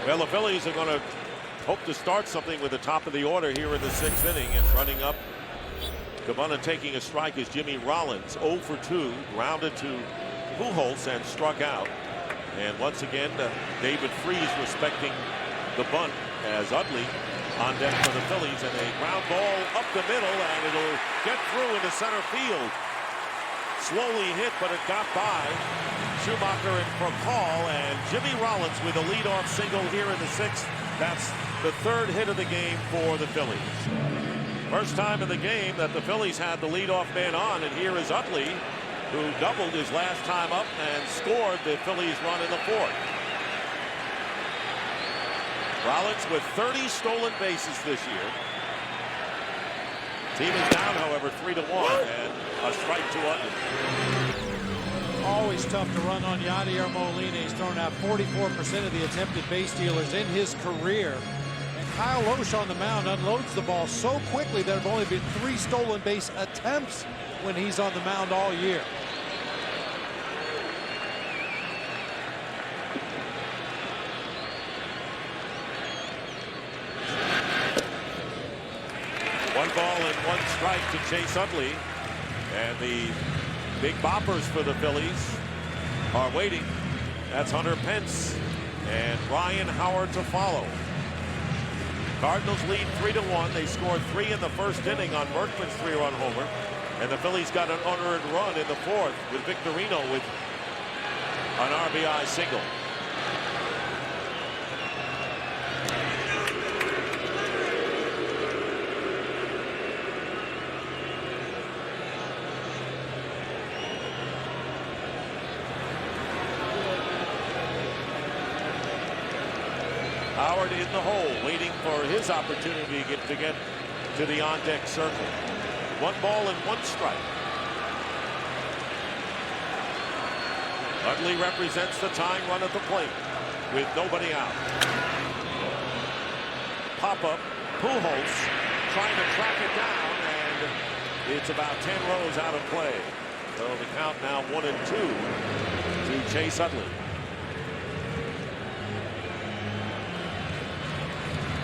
Well, the Phillies are going to hope to start something with the top of the order here in the 6th inning, and running up. Cabana taking a strike is Jimmy Rollins, 0 for 2, grounded to Pujols and struck out. And once again, David Freese respecting the bunt as Utley on deck for the Phillies, and a ground ball up the middle, and it'll get through into center field. Slowly hit, but it got by Schumacher and Procall, and Jimmy Rollins with a leadoff single here in the 6th. That's the 3rd hit of the game for the Phillies. First time in the game that the Phillies had the leadoff man on, and here is Utley, who doubled his last time up and scored the Phillies run in the 4th. Rollins with 30 stolen bases this year. Team is down, however, 3-1, and a strike to Utley. Always tough to run on Yadier Molina. He's thrown out 44% of the attempted base stealers in his career. And Kyle Lohse on the mound unloads the ball so quickly there have only been 3 stolen base attempts when he's on the mound all year. One ball and 1 strike to Chase Utley, and the big boppers for the Phillies are waiting. That's Hunter Pence and Ryan Howard to follow. Cardinals lead 3-1. They scored 3 in the 1st inning on Berkman's 3-run homer, and the Phillies got an unearned run in the 4th with Victorino with an RBI single. Howard in the hole, waiting for his opportunity to get to the on-deck circle. 1 ball and 1 strike. Utley represents the tying run at the plate with nobody out. Pop-up, Pujols trying to track it down, and it's about 10 rows out of play. So the count now 1-2 to Chase Utley.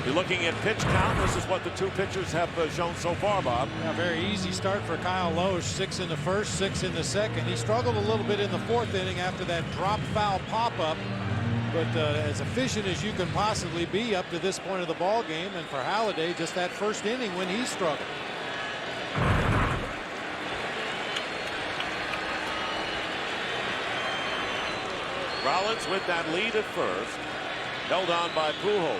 You're looking at pitch count. This is what the 2 pitchers have shown so far, Bob. Yeah, very easy start for Kyle Lohse. 6 in the 1st, 6 in the 2nd. He struggled a little bit in the 4th inning after that drop foul pop-up, but as efficient as you can possibly be up to this point of the ball game. And for Halladay, just that 1st inning when he struggled. Rollins with that lead at first, held on by Pujols.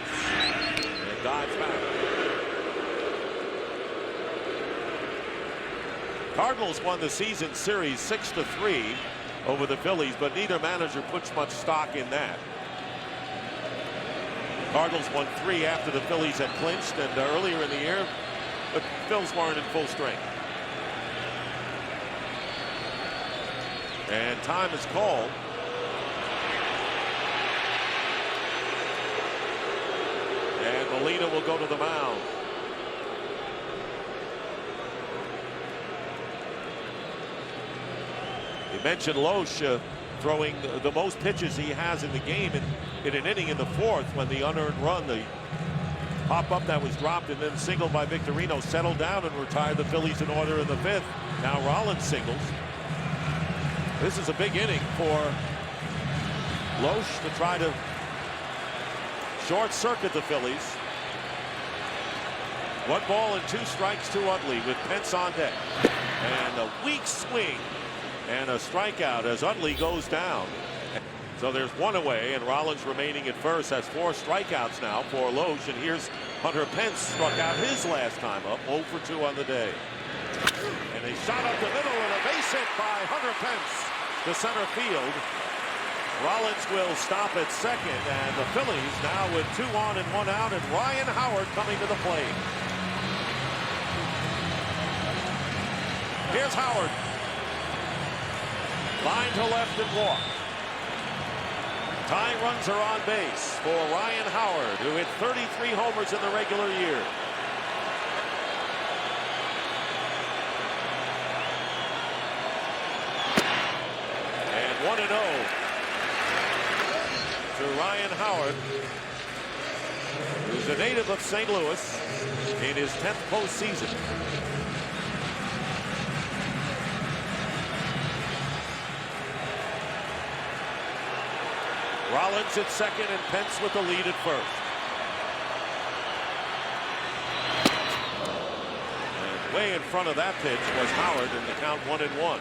Dives back. Cardinals won the season series 6-3 over the Phillies, but neither manager puts much stock in that. Cardinals won 3 after the Phillies had clinched, and earlier in the year, the Phils weren't in full strength. And time is called. And Molina will go to the mound. You mentioned Lohse throwing the most pitches he has in the game in an inning in the 4th, when the unearned run, the pop-up that was dropped and then singled by Victorino, settled down and retired the Phillies in order in the 5th. Now Rollins singles. This is a big inning for Lohse to try to short circuit the Phillies. 1 ball and 2 strikes to Utley with Pence on deck. And a weak swing and a strikeout as Utley goes down. So there's 1 away, and Rollins remaining at first. Has 4 strikeouts now for Lohse. And here's Hunter Pence, struck out his last time up, 0 for 2 on the day. And a shot up the middle and a base hit by Hunter Pence to center field. Rollins will stop at second, and the Phillies now with 2 on and 1 out, and Ryan Howard coming to the plate. Here's Howard. Line to left and walk. Tying runs are on base for Ryan Howard, who hit 33 homers in the regular year. And 1-0 to Ryan Howard. a native of St. Louis in his 10th postseason. Rollins at second and Pence with the lead at first. And way in front of that pitch was Howard, and the count 1-1.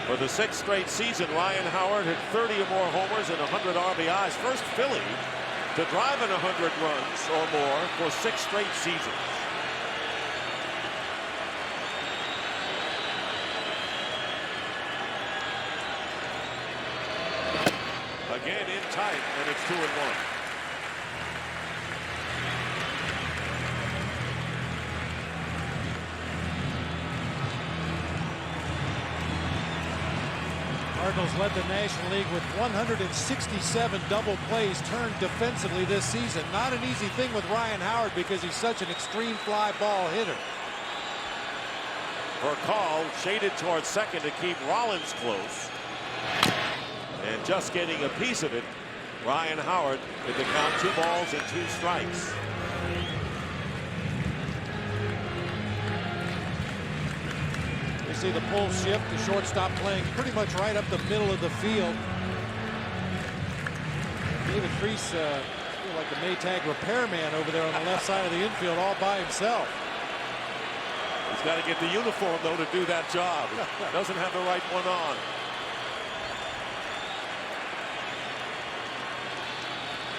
For the 6th straight season, Ryan Howard had 30 or more homers and 100 RBIs. First Philly to drive in 100 runs or more for 6 straight seasons. Again in tight, and it's 2-1. Cardinals led the National League with 167 double plays turned defensively this season. Not an easy thing with Ryan Howard because he's such an extreme fly ball hitter. For a call shaded towards second to keep Rollins close. And just getting a piece of it, Ryan Howard with the count 2 balls and 2 strikes. You see the pull shift, the shortstop playing pretty much right up the middle of the field. David Freese, like the Maytag repairman over there on the left side of the infield all by himself. He's got to get the uniform though to do that job. Doesn't have the right one on.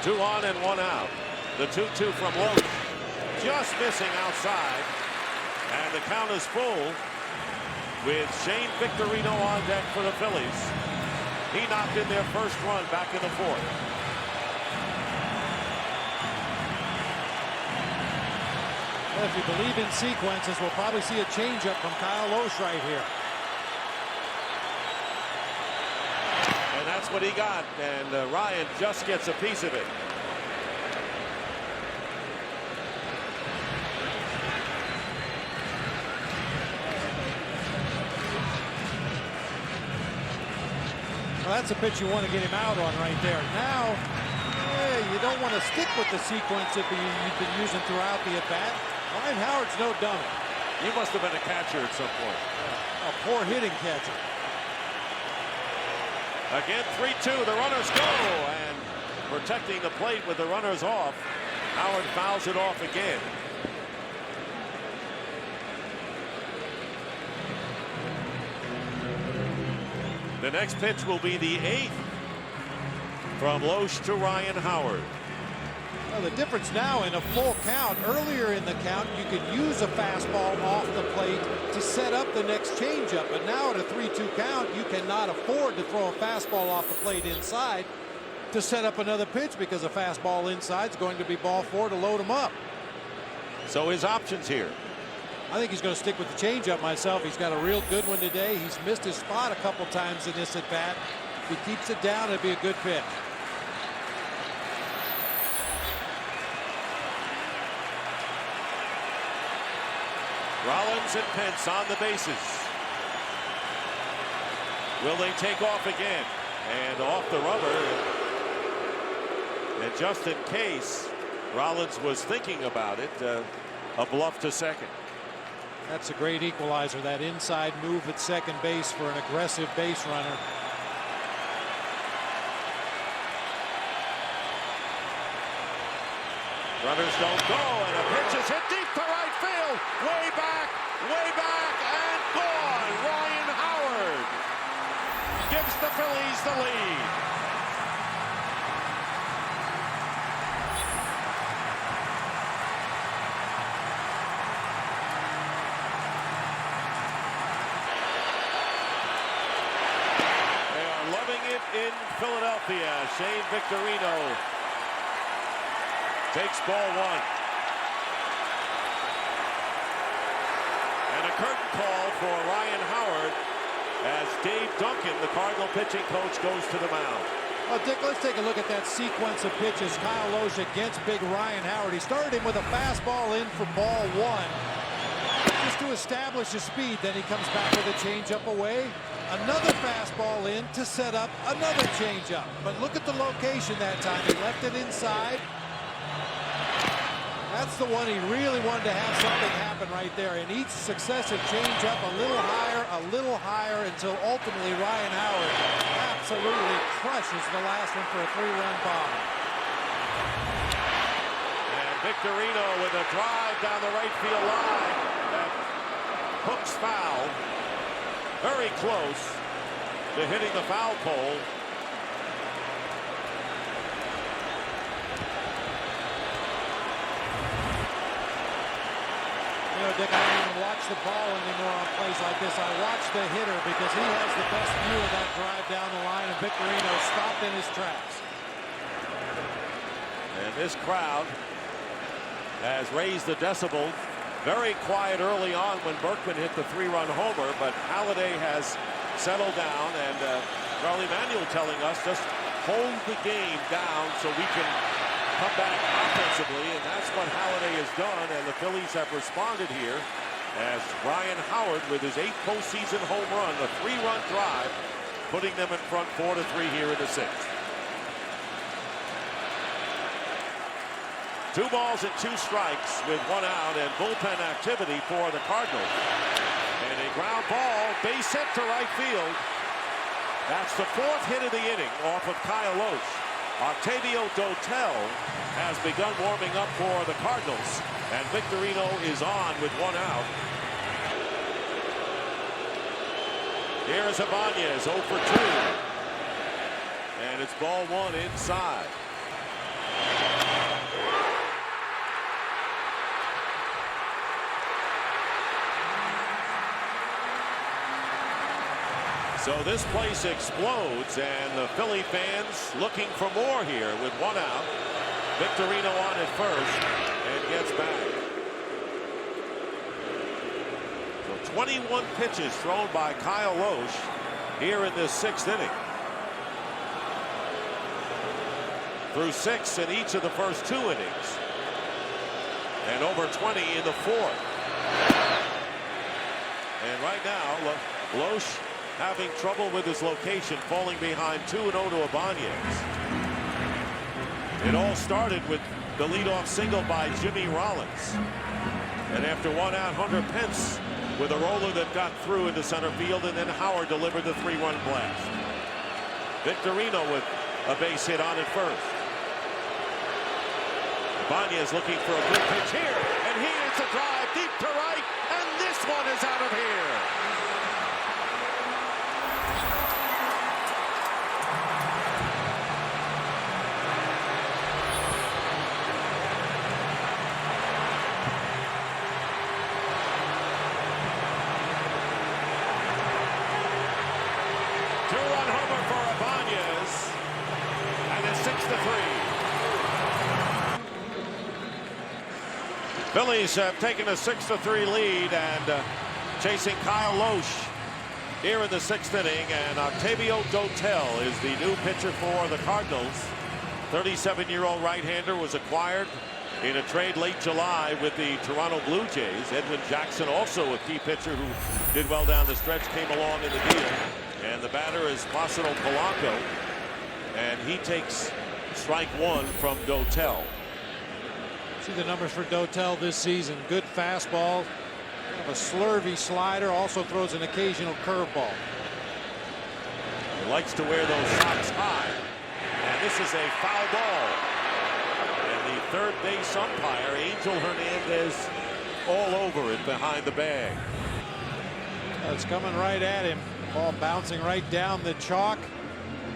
Two on and 1 out. The 2-2 from Loach. Just missing outside. And the count is full with Shane Victorino on deck for the Phillies. He knocked in their first run back in the 4th. Well, if you believe in sequences, we'll probably see a changeup from Kyle Loach right here. And that's what he got, and Ryan just gets a piece of it. Well, that's a pitch you want to get him out on right there. Now, you don't want to stick with the sequence that you've been using throughout the at-bat. Ryan Howard's no dummy. You must have been a catcher at some point. A poor hitting catcher. Again, 3-2, the runners go, and protecting the plate with the runners off. Howard fouls it off again. The next pitch will be the 8th from Loach to Ryan Howard. Well, the difference now in a full count, earlier in the count, you could use a fastball off the plate to set up the next changeup. But now at a 3-2 count, you cannot afford to throw a fastball off the plate inside to set up another pitch because a fastball inside is going to be ball 4 to load him up. So his options here. I think he's going to stick with the changeup myself. He's got a real good one today. He's missed his spot a couple times in this at bat. If he keeps it down, it'll be a good pitch. Rollins and Pence on the bases. Will they take off again? And off the rubber. And just in case Rollins was thinking about it, a bluff to second. That's a great equalizer, that inside move at second base for an aggressive base runner. Runners don't go, and a pitch is hit deep to right field. Way back, and gone. Ryan Howard gives the Phillies the lead. They are loving it in Philadelphia. Shane Victorino takes ball 1. And a curtain call for Ryan Howard as Dave Duncan, the Cardinal pitching coach, goes to the mound. Well, Dick, let's take a look at that sequence of pitches. Kyle Loach against big Ryan Howard. He started him with a fastball in for ball 1. Just to establish his speed. Then he comes back with a changeup away. another fastball in to set up another changeup. But look at the location that time. He left it inside. That's the one he really wanted to have something happen right there. And each successive changeup a little higher until ultimately Ryan Howard absolutely crushes the last one for a 3-run bomb. And Victorino with a drive down the right field line. That hooks foul. Very close to hitting the foul pole. You know, Dick, I don't even watch the ball anymore on plays like this. I watch the hitter because he has the best view of that drive down the line, and Victorino stopped in his tracks. And this crowd has raised the decibel. Very quiet early on when Berkman hit the 3-run homer, but Halladay has settled down, and Charlie Manuel telling us just hold the game down so we can come back offensively, and that's what Halladay has done, and the Phillies have responded here as Ryan Howard with his 8th postseason home run, a 3-run drive, putting them in front 4-3 here in the 6th. 2 balls and 2 strikes with 1 out, and bullpen activity for the Cardinals. And a ground ball, base hit to right field. That's the 4th hit of the inning off of Kyle Loesch. Octavio Dotel has begun warming up for the Cardinals, and Victorino is on with 1 out. Here's Ibanez, 0 for 2. And it's ball 1 inside. So this place explodes, and the Philly fans looking for more here with 1 out. Victorino on at first and gets back. So 21 pitches thrown by Kyle Loesch here in this 6th inning. Through 6 in each of the first 2 innings. And over 20 in the 4th. And right now, Loesch having trouble with his location, falling behind 2-0 to Ibanez. It all started with the leadoff single by Jimmy Rollins. And after 1 out, Hunter Pence with a roller that got through into center field, and then Howard delivered the 3-run blast. Victorino with a base hit on at first. Ibanez looking for a good pitch here, and he hits a drive deep to right, and this one is out of here. Phillies have taken a 6-3 lead and chasing Kyle Loesch here in the 6th inning, and Octavio Dotel is the new pitcher for the Cardinals. 37-year-old right-hander was acquired in a trade late July with the Toronto Blue Jays. Edwin Jackson, also a key pitcher who did well down the stretch, came along in the deal. And the batter is Placido Polanco, and he takes strike 1 from Dotel. See the numbers for Dotel this season. Good fastball, kind of a slurvy slider, also throws an occasional curveball. He likes to wear those socks high. And this is a foul ball. And the third base umpire, Angel Hernandez, all over it behind the bag. It's coming right at him. Ball bouncing right down the chalk.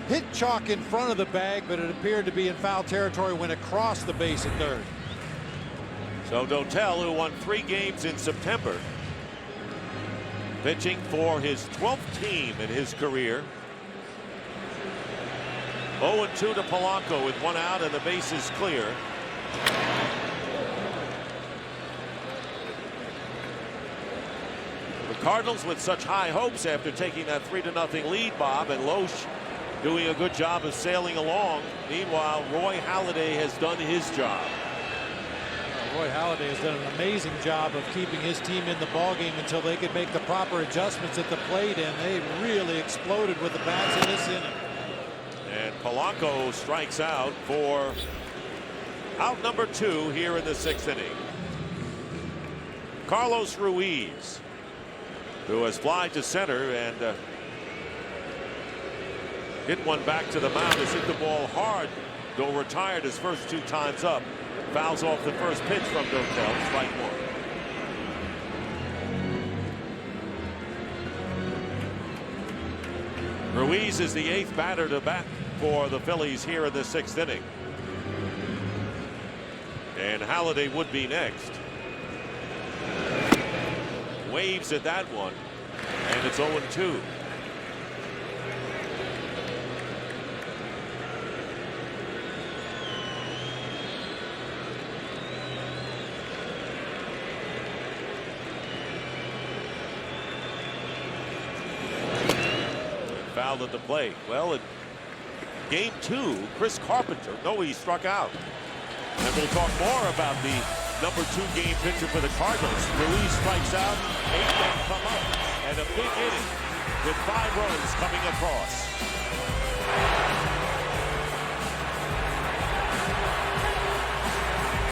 Hit chalk in front of the bag, but it appeared to be in foul territory when it crossed the base at third. So Dotel, who won 3 games in September, pitching for his 12th team in his career. 0-2 to Polanco with 1 out and the bases clear. The Cardinals with such high hopes after taking that 3-0 lead, Bob, and Loesch doing a good job of sailing along. Meanwhile, Roy Halladay has done his job. Roy Halladay has done an amazing job of keeping his team in the ballgame until they could make the proper adjustments at the plate, and they really exploded with the bats in this inning. And Polanco strikes out for out number 2 here in the 6th inning. Carlos Ruiz, who has flied to center and hit one back to the mound, has hit the ball hard, though retired his first 2 times up. Fouls off the first pitch from Dotel, strike 1. Ruiz is the 8th batter to bat for the Phillies here in the 6th inning. And Halladay would be next. Waves at that one, and it's 0-2. Fouled at the plate. Well, in game 2, Chris Carpenter, no, he struck out. And we'll talk more about the number 2 game pitcher for the Cardinals. Ruiz strikes out, 8 men come up, and a big inning with 5 runs coming across.